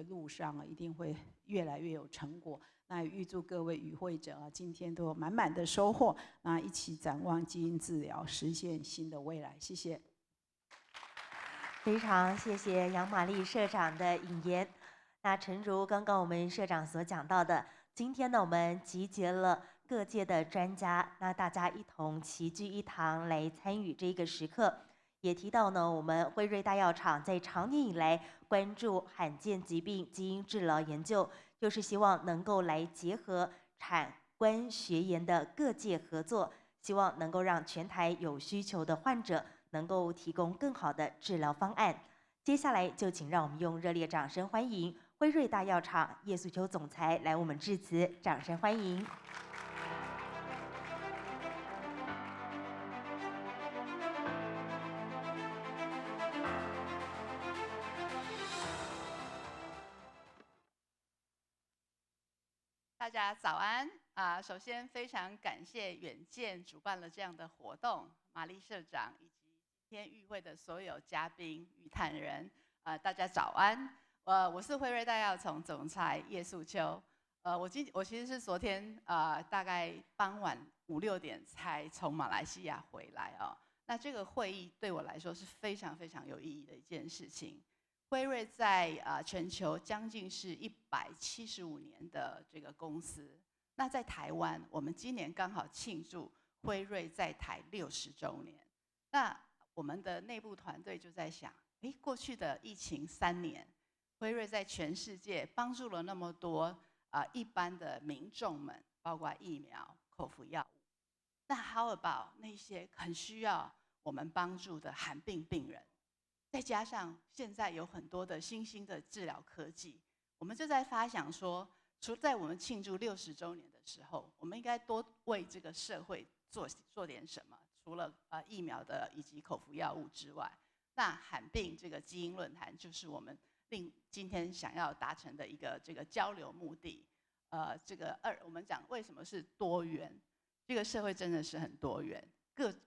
路上一定会越来越有成果。那也预祝各位与会者今天都有满满的收获，那一起展望基因治疗，实现新的未来。谢谢。非常谢谢杨玛丽社长的引言。那诚如刚刚我们社长所讲到的，今天呢，我们集结了各界的专家，那大家一同齐聚一堂来参与这个时刻。也提到呢，我们辉瑞大药厂在长年以来关注罕见疾病基因治疗研究，就是希望能够来结合产官学研的各界合作，希望能够让全台有需求的患者能够提供更好的治疗方案。接下来就请让我们用热烈掌声欢迎辉瑞大药厂叶素秋总裁来我们致辞，掌声欢迎。大家早安首先非常感谢远见主办了这样的活动，玛丽社长以及今天与会的所有嘉宾与谈人大家早安。我是辉瑞大药厂总裁叶素秋。我其实是昨天大概傍晚5、6点才从马来西亚回来哦。那这个会议对我来说是非常非常有意义的一件事情。辉瑞在全球将近是175年的这个公司。那在台湾，我们今年刚好庆祝辉瑞在台60周年。那我们的内部团队就在想，过去的疫情3年，辉瑞在全世界帮助了那么多一般的民众们，包括疫苗、口服药物。那 how about 那些很需要我们帮助的罕病病人？再加上现在有很多的新兴的治疗科技，我们就在发想说，在我们庆祝60周年的时候，我们应该多为这个社会做点什么。除了疫苗的以及口服药物之外，那罕病这个基因论坛就是我们今天想要达成的一个这个交流目的。我们讲为什么是多元？这个社会真的是很多元，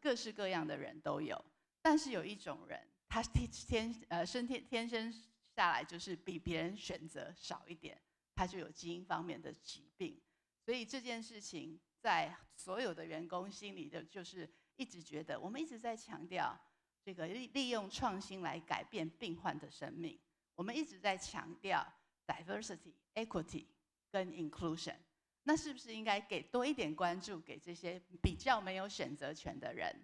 各式各样的人都有，但是有一种人。他天生下来就是比别人选择少一点，他就有基因方面的疾病。所以这件事情在所有的员工心里的就是一直觉得，我们一直在强调这个利用创新来改变病患的生命。我们一直在强调 diversity、equity 跟 inclusion。那是不是应该给多一点关注给这些比较没有选择权的人？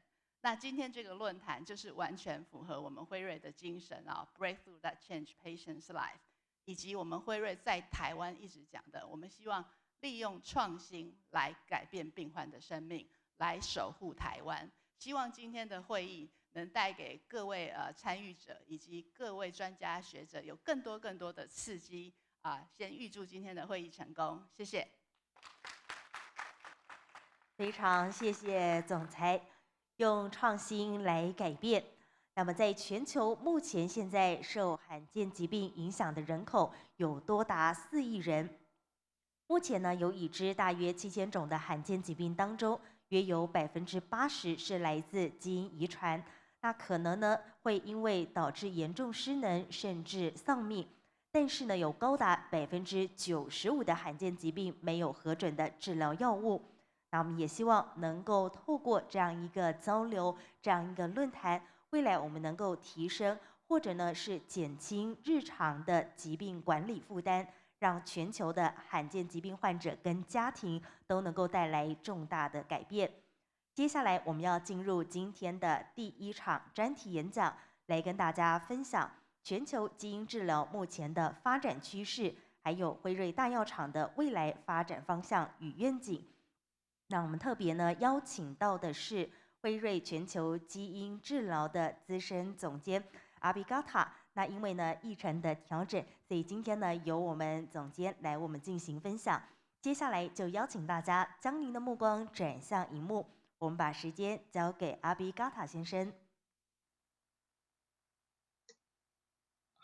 那今天这个论坛就是完全符合我们辉瑞的精神，breakthrough that change patients' life， 以及我们辉瑞在台湾一直讲的，我们希望利用创新来改变病患的生命，来守护台湾。希望今天的会议能带给各位参与者以及各位专家学者有更多的刺激先预祝今天的会议成功，谢谢。非常谢谢总裁。用创新来改变。那么，在全球目前现在受罕见疾病影响的人口有多达4亿人。目前呢，有已知大约7000种的罕见疾病当中，约有80%是来自基因遗传。那可能呢会因为导致严重失能甚至丧命。但是呢，有高达95%的罕见疾病没有核准的治疗药物。那我们也希望能够透过这样一个交流，这样一个论坛，未来我们能够提升或者呢是减轻日常的疾病管理负担，让全球的罕见疾病患者跟家庭都能够带来重大的改变。接下来我们要进入今天的第1场专题演讲，来跟大家分享全球基因治疗目前的发展趋势，还有辉瑞大药厂的未来发展方向与愿景。那我们特别呢邀请到的是辉瑞全球基因治疗的资深总监阿比嘎塔。那因为呢议程的调整，所以今天呢由我们总监来我们进行分享。接下来就邀请大家将您的目光转向荧幕，我们把时间交给阿比嘎塔先生。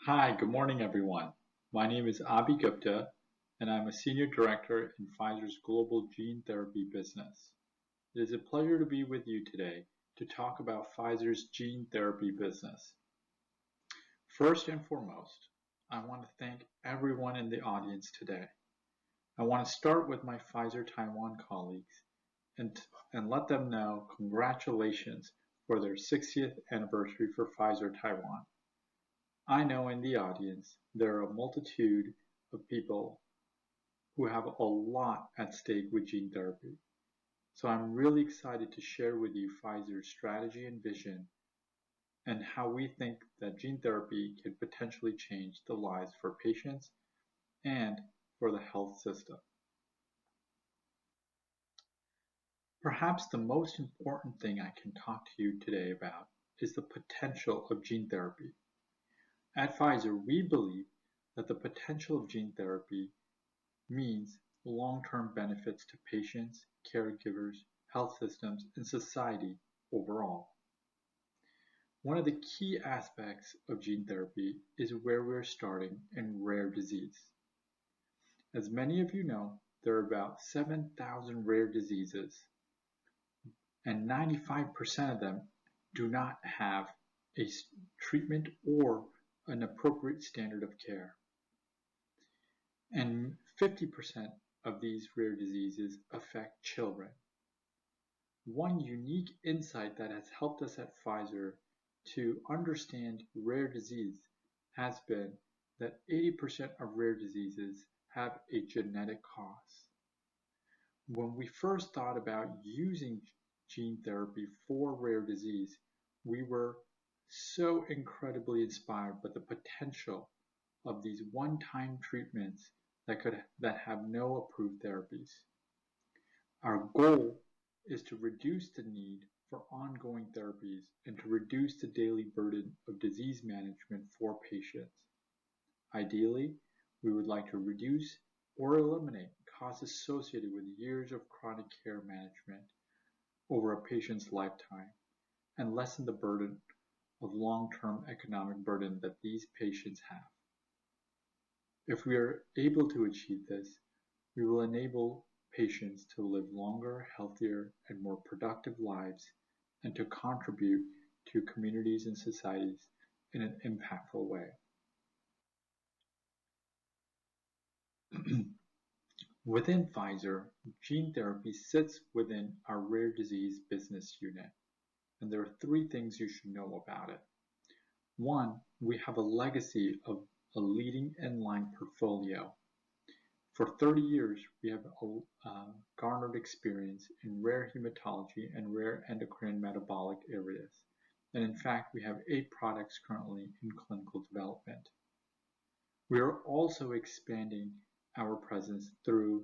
Hi, good morning, everyone. My name is Abhi Gupta, and I'm a Senior Director in Pfizer's Global Gene Therapy business. It is a pleasure to be with you today to talk about Pfizer's gene therapy business. First and foremost, I want to thank everyone in the audience today. I want to start with my Pfizer Taiwan colleagues and let them know congratulations for their 60th anniversary for Pfizer Taiwan. I know in the audience there are a multitude of people who have a lot at stake with gene therapy. So I'm really excited to share with you Pfizer's strategy and vision and how we think that gene therapy can potentially change the lives for patients and for the health system. Perhaps the most important thing I can talk to you today about is the potential of gene therapy. At Pfizer, we believe that the potential of gene therapy means long-term benefits to patients, caregivers, health systems, and society overall. One of the key aspects of gene therapy is where we're starting in rare disease. As many of you know, there are about 7,000 rare diseases, and 95% of them do not have a treatment or an appropriate standard of care. And 50% of these rare diseases affect children. One unique insight that has helped us at Pfizer to understand rare disease has been that 80% of rare diseases have a genetic cause. When we first thought about using gene therapy for rare disease, we were so incredibly inspired by the potential of these one-time treatments that have no approved therapies. Our goal is to reduce the need for ongoing therapies and to reduce the daily burden of disease management for patients. Ideally, we would like to reduce or eliminate costs associated with years of chronic care management over a patient's lifetime and lessen the burden of long-term economic burden that these patients have. If we are able to achieve this, we will enable patients to live longer, healthier, and more productive lives and to contribute to communities and societies in an impactful way. Within Pfizer, gene therapy sits within our rare disease business unit, and there are 3 things you should know about it. 1, we have a legacy of a leading inline portfolio. For 30 years, we have garnered experience in rare hematology and rare endocrine metabolic areas. And in fact, we have 8 products currently in clinical development. We are also expanding our presence through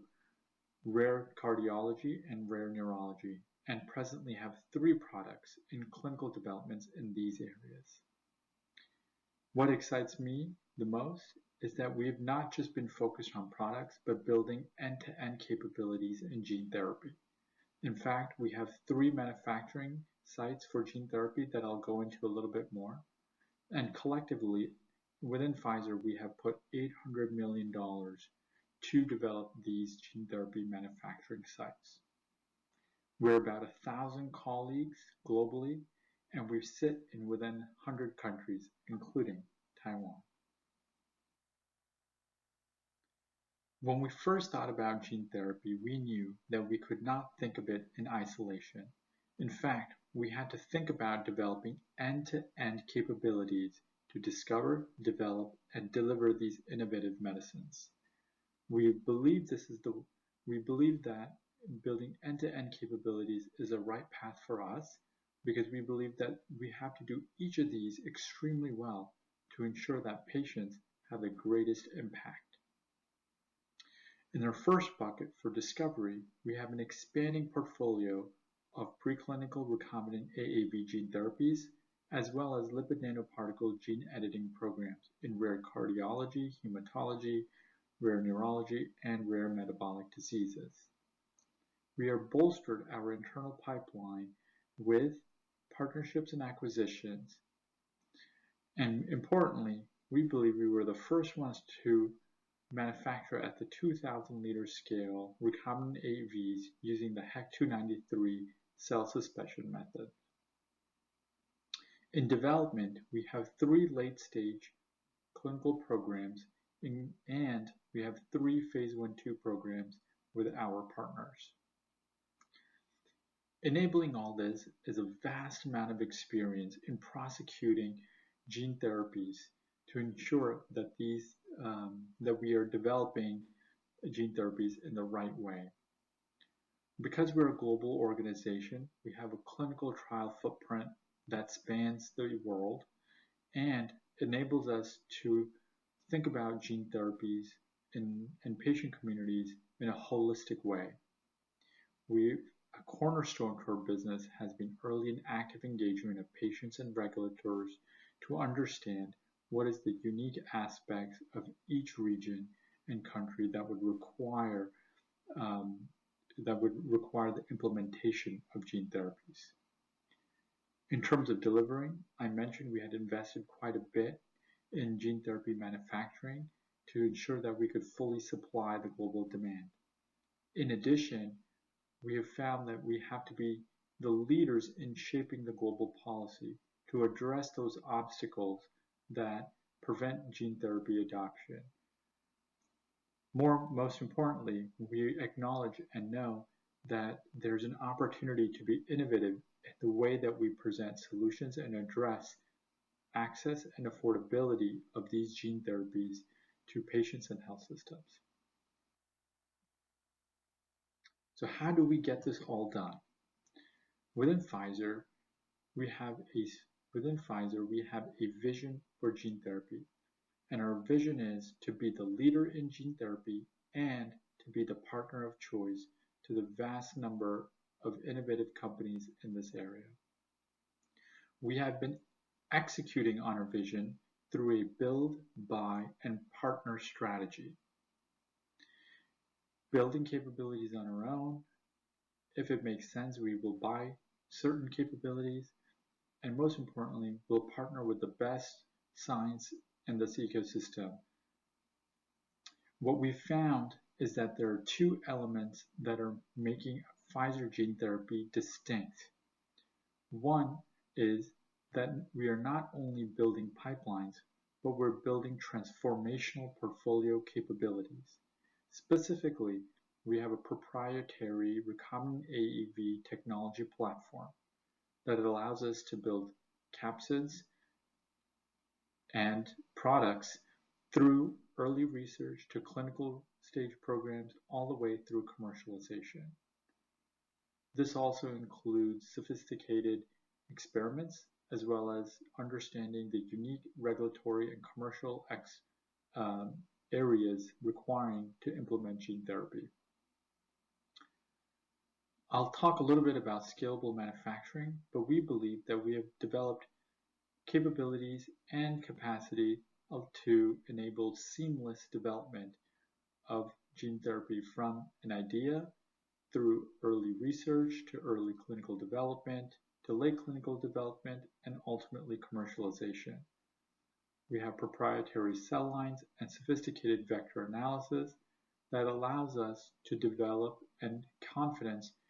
rare cardiology and rare neurology, and presently have 3 products in clinical developments in these areas. What excites me the most is that we have not just been focused on products, but building end-to-end capabilities in gene therapy. In fact, we have 3 manufacturing sites for gene therapy that I'll go into a little bit more. And collectively, within Pfizer, we have put $800 million to develop these gene therapy manufacturing sites. We're about 1,000 colleagues globally, and we sit in within 100 countries, including Taiwan. When we first thought about gene therapy, we knew that we could not think of it in isolation. In fact, we had to think about developing end-to-end capabilities to discover, develop, and deliver these innovative medicines. We believe that building end-to-end capabilities is a right path for us because we believe that we have to do each of these extremely well to ensure that patients have the greatest impact. In our first bucket for discovery, we have an expanding portfolio of preclinical recombinant AAV gene therapies, as well as lipid nanoparticle gene editing programs in rare cardiology, hematology, rare neurology, and rare metabolic diseases. We have bolstered our internal pipeline with partnerships and acquisitions. And importantly, we believe we were the first ones to manufacture at the 2,000 liter scale recombinant AAVs using the HEK293 cell suspension method. In development, we have 3 late-stage clinical programs, and we have 3 phase 1/2 programs with our partners. Enabling all this is a vast amount of experience in prosecuting gene therapies to ensure that that we are developing gene therapies in the right way. Because we're a global organization, we have a clinical trial footprint that spans the world and enables us to think about gene therapies in patient communities in a holistic way. A cornerstone to our business has been early and active engagement of patients and regulators to understand what is the unique aspects of each region and country that would require the implementation of gene therapies. In terms of delivering, I mentioned we had invested quite a bit in gene therapy manufacturing to ensure that we could fully supply the global demand. In addition, we have found that we have to be the leaders in shaping the global policy to address those obstacles that prevent gene therapy adoption. Most importantly, we acknowledge and know that there's an opportunity to be innovative in the way that we present solutions and address access and affordability of these gene therapies to patients and health systems. So how do we get this all done? Within Pfizer, we have a vision for gene therapy, and our vision is to be the leader in gene therapy and to be the partner of choice to the vast number of innovative companies in this area. We have been executing on our vision through a build, buy, and partner strategy. Building capabilities on our own. If it makes sense, we will buy certain capabilities, and most importantly, we'll partner with the best science in this ecosystem. What we found is that there are 2 elements that are making Pfizer gene therapy distinct. One is that we are not only building pipelines, but we're building transformational portfolio capabilities. Specifically, we have a proprietary recombinant AAV technology platform that allows us to build capsids and products through early research to clinical stage programs all the way through commercialization. This also includes sophisticated experiments as well as understanding the unique regulatory and commercial areas requiring to implement gene therapy. I'll talk a little bit about scalable manufacturing, but we believe that we have developed capabilities and capacity to enable seamless development of gene therapy from an idea through early research to early clinical development to late clinical development and ultimately commercialization. We have proprietary cell lines and sophisticated vector analysis that allows us to develop and confidence